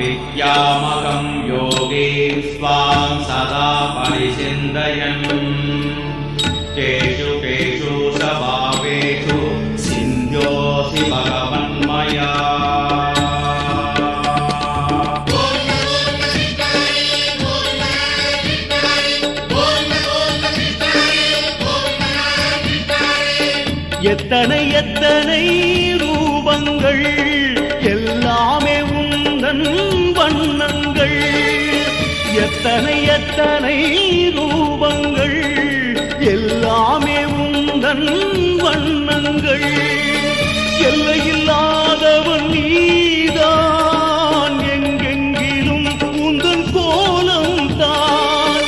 विद्यामहं योगी स्वां सदा परिचिन्तयन् केषु केषु स्वभावेषु सिन्ध्योऽसि भगवन्मया எத்தனை எத்தனை ரூபங்கள் எல்லாமே உந்தன் வண்ணங்கள் எத்தனை எத்தனை ரூபங்கள் எல்லாமே உந்தன் வண்ணங்கள் எல்லையில்லாதவன் நீதான் எங்கெங்கிலும் உந்தன் கோலம் தான்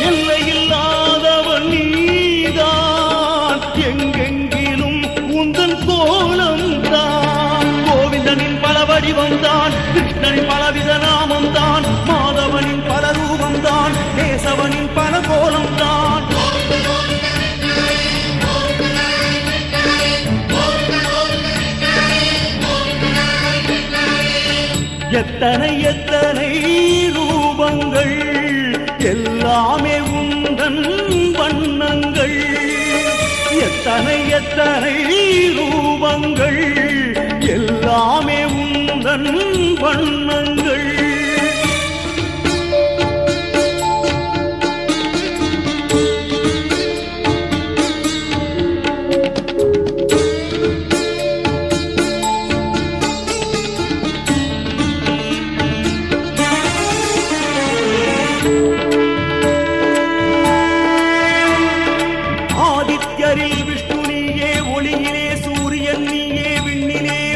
எல்லையில்லாதவன் நீதான் எங்கெங்கிலும் உந்தன் கோலம் தான் கோவிந்தனின் பல வடிவம் தான் கிருஷ்ணனின் பலவித நாமம் தான் மாதவனின் பல ரூபம் தான் கேசவனின் பல கோலம் தான் எத்தனை எத்தனை ரூபங்கள் எல்லாமே உந்தன் வண்ணங்கள் எத்தனை எத்தனை ரூபங்கள் எல்லாமே உந்தன் வண்ணங்கள்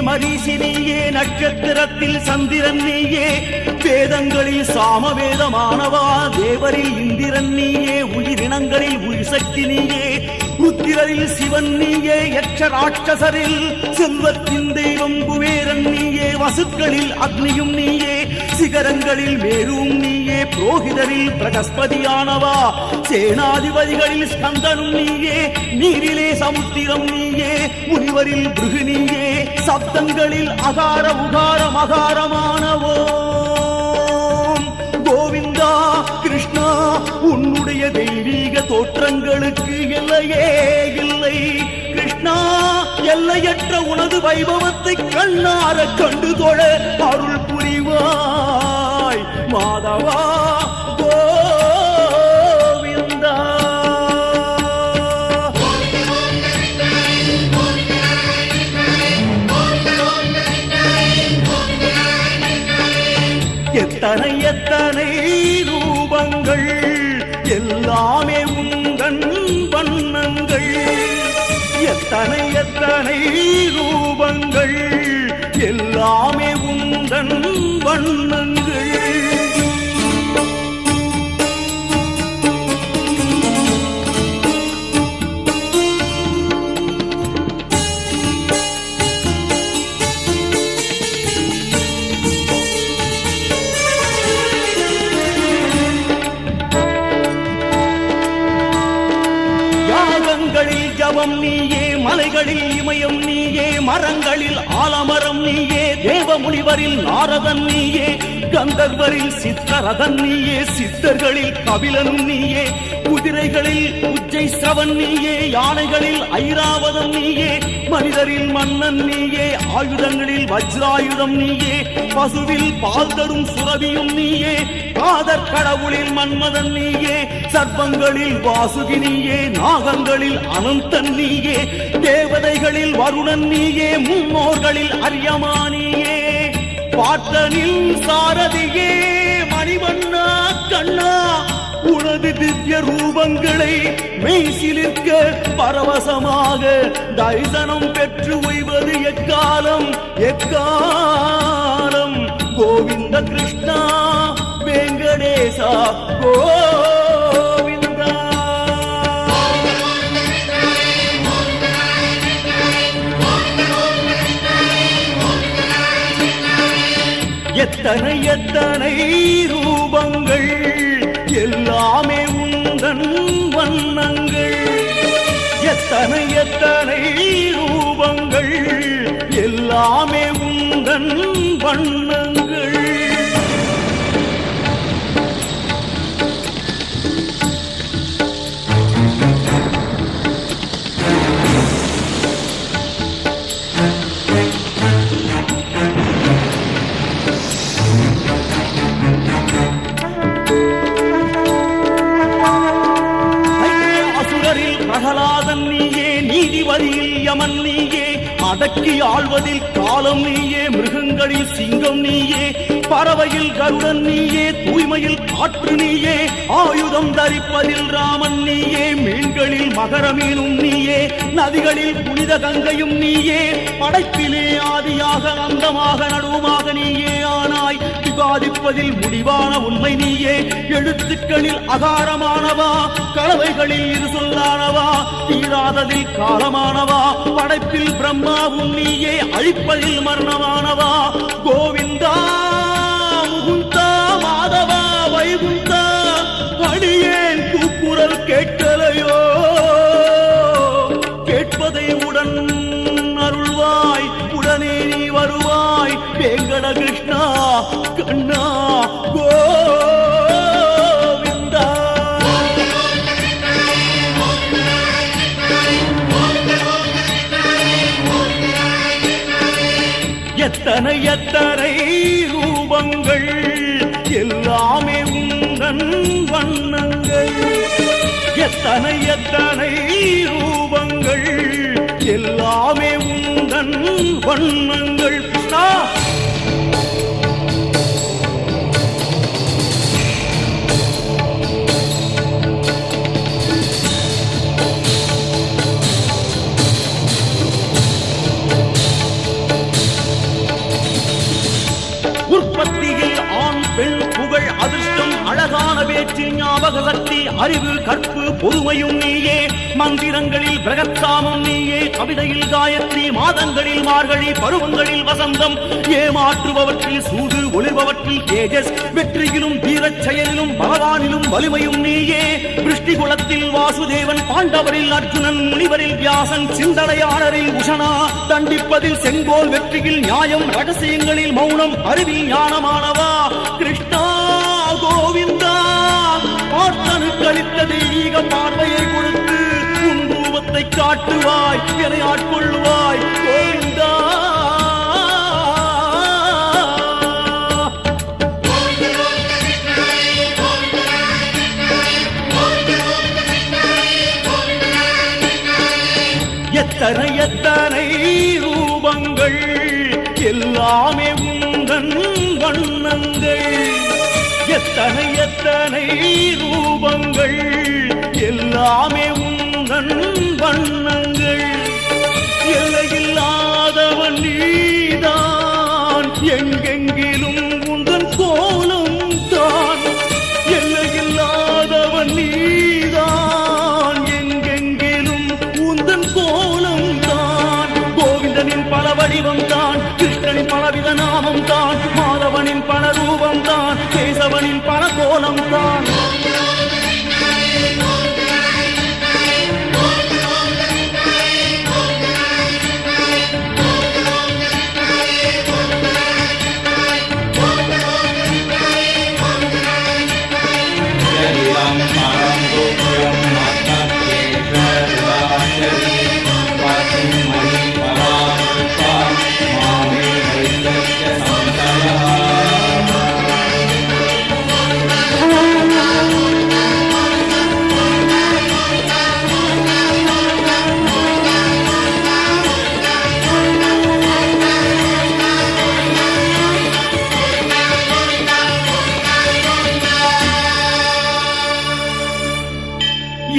மரீசினியே நட்சத்திரத்தில் சந்திரன் நீயே வேதங்களில் சாமவேதமானவா தேவரில் இந்திரன் நீயே உயிரினங்களில் உயிர் சக்தி நீயே ருத்திரரில் சிவன் நீயே யட்ச ராட்சசரில் செல்வத்தின் தெய்வம் குபேரன் நீயே வசுக்களில் அக்னியும் நீயே சிகரங்களில் மேரும் நீயே புரோகிதரில் பிரகஸ்பதியானவா சேனாதிபதிகளில் ஸ்கந்தனும் நீயே நீரிலே சமுத்திரம் நீயே முனிவரில் பிருகு நீயே சப்தங்களில் அகார உகார மகாரமானவோ கோவிந்தா கிருஷ்ணா உன்னுடைய தெய்வீக தோற்றங்களுக்கு எல்லையே இல்லை கிருஷ்ணா எல்லையற்ற உனது வைபவத்தை கண்ணார கண்டு தொழ அருள் புரிவாய் மாதவா கோவிந்தா எத்தனை எத்தனை ரூபங்கள் எல்லாமே உந்தன் வண்ணங்கள் எத்தனை எத்தனை ரூபங்கள் எல்லாமே உந்தன் வண்ணங்கள் ஜபம் நீயே மலைகளில் இமயம் நீயே மரங்களில் ஆலமரம் நீயே தேவமுனிவரில் நாரதன் நீயே கந்தர்வரில் சித்தரதன் நீயே சித்தர்களில் கபிலனும் நீயே குதிரைகளில் உஜ்ஜை சிரவன் நீயே யானைகளில் ஐராவதம் நீயே மனிதரில் மன்னன் நீயே ஆயுதங்களில் வஜ்ராயுதம் நீயே பசுவில் பால் தரும் சுரபியும் நீயே காதற் கடவுளில் மன்மதன் நீயே சர்ப்பங்களில் வாசுகி நீயே நாகங்களில் அனந்தன் நீயே தேவதைகளில் வருணன் நீயே முன்னோர்களில் அரியமா நீயே பாட்டனில் சாரதியே மணிவண்ணா கண்ணா உனது திவ்ய ரூபங்களை மெய்சிலிருக்க பரவசமாக தரிசனம் பெற்று ஓய்வது எக்காலம் எக்காலம் கோவிந்த கிருஷ்ணா வெங்கடேசா கோவிந்தா எத்தனை எத்தனை ரூபங்கள் எல்லாமே உந்தன் வண்ணங்கள் எத்தனை எத்தனை ரூபங்கள் எல்லாமே உந்தன் வண்ணங்கள் நீதிபதியில் யமன் நீயே, அடக்கி ஆள்வதில் காலம் நீயே, மிருகங்களில் சிங்கம் நீயே, பறவையில் கருடன் நீயே, தூய்மையில் காற்று நீயே, ஆயுதம் தரிப்பதில் ராமன் நீயே, மீன்களில் மகர மீனும் நீயே, நதிகளில் புனித கங்கையும் நீயே, படைப்பிலே ஆதியாக அந்தமாக நடுவுமாக நீயே ஆனாய், விவாதிப்பதில் முடிவான உண்மை நீயே, எழுத்துக்களில் அகாரமானவா, கலவைகளில் இரு சொல்லானவா, தீராததில் காலமானவா, படைப்பில் பிரம்மாவும் நீயே, அழிப்பதில் மரணமானவா, கோவிந்தா முகுந்தா மாதவா வைகுந்தா, அடியேன் கூக்குரல் கேட்கலையோ, கேட்பதை உடன் அருள்வாய், உடனே நீ வருவாய், வேங்கட கிருஷ்ணா கண்ணா கோவிந்தா. எத்தனை எத்தனை ரூபங்கள், எல்லாமே உந்தன் வண்ணங்கள், எத்தனை எத்தனை ரூபங்கள், எல்லாமே உந்தன் வண்ணங்கள். கிருஷ்ணா உற்பத்தியில் ஆண் பெண் புகழ் அதிர்ஷ்டம் அழகான பேச்சு ஞாபக சக்தி அறிவு கற்பு பொறுமையும் நீயே, மந்திரங்களில் பிரகத்சாமம் நீயே, கவிதையில் காயத்ரி, மாதங்களில் மார்கழி, பருவங்களில் வசந்தம், ஏமாற்றுபவற்றில் சூது, ஒளிர்பவற்றில் தேஜஸ், வெற்றியிலும் வீரச் செயலிலும் பகவானிலும் வலிமையும் நீயே, விருஷ்டி குலத்தில் வாசுதேவன், பாண்டவரில் அர்ஜுனன், முனிவரில் வியாசன், சிந்தனையாளரில் உஷனா, தண்டிப்பதில் செங்கோல், வெற்றியில் நியாயம், ரகசியங்களில் மௌனம், அறிவில் ஞானமானவா, கிருஷ்ணா கோவிந்தா, பார்த்தனுக்கு அளித்த தெய்வீக பார்வையை கொடுத்து உன் ரூபத்தை காட்டுவாய், என ஆட்கொள்வாய் கோவிந்தா. எத்தனை எத்தனை ரூபங்கள், எல்லாமே உந்தன் வண்ணங்கள், எத்தனை எத்தனை ரூபங்கள், எல்லாமே உந்தன் வண்ணங்கள், எல்லையில்லாதவன் நீதான், எங்கெங்கிலும் உந்தன் கோலம் தான், எல்லையில்லாதவன் நீதான், எங்கெங்கிலும் உந்தன் கோலம் தான், கோவிந்தனின் பல வடிவம் தான், கிருஷ்ணனின் பலவித நாமம் தான், மாதவனின் பல ரூபம் தான், கேசவனின் பல கோலம் தான்.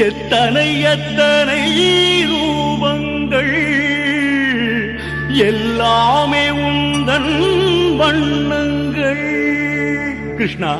எத்தனை எத்தனை ரூபங்கள், எல்லாமே உந்தன் வண்ணங்கள். கிருஷ்ணா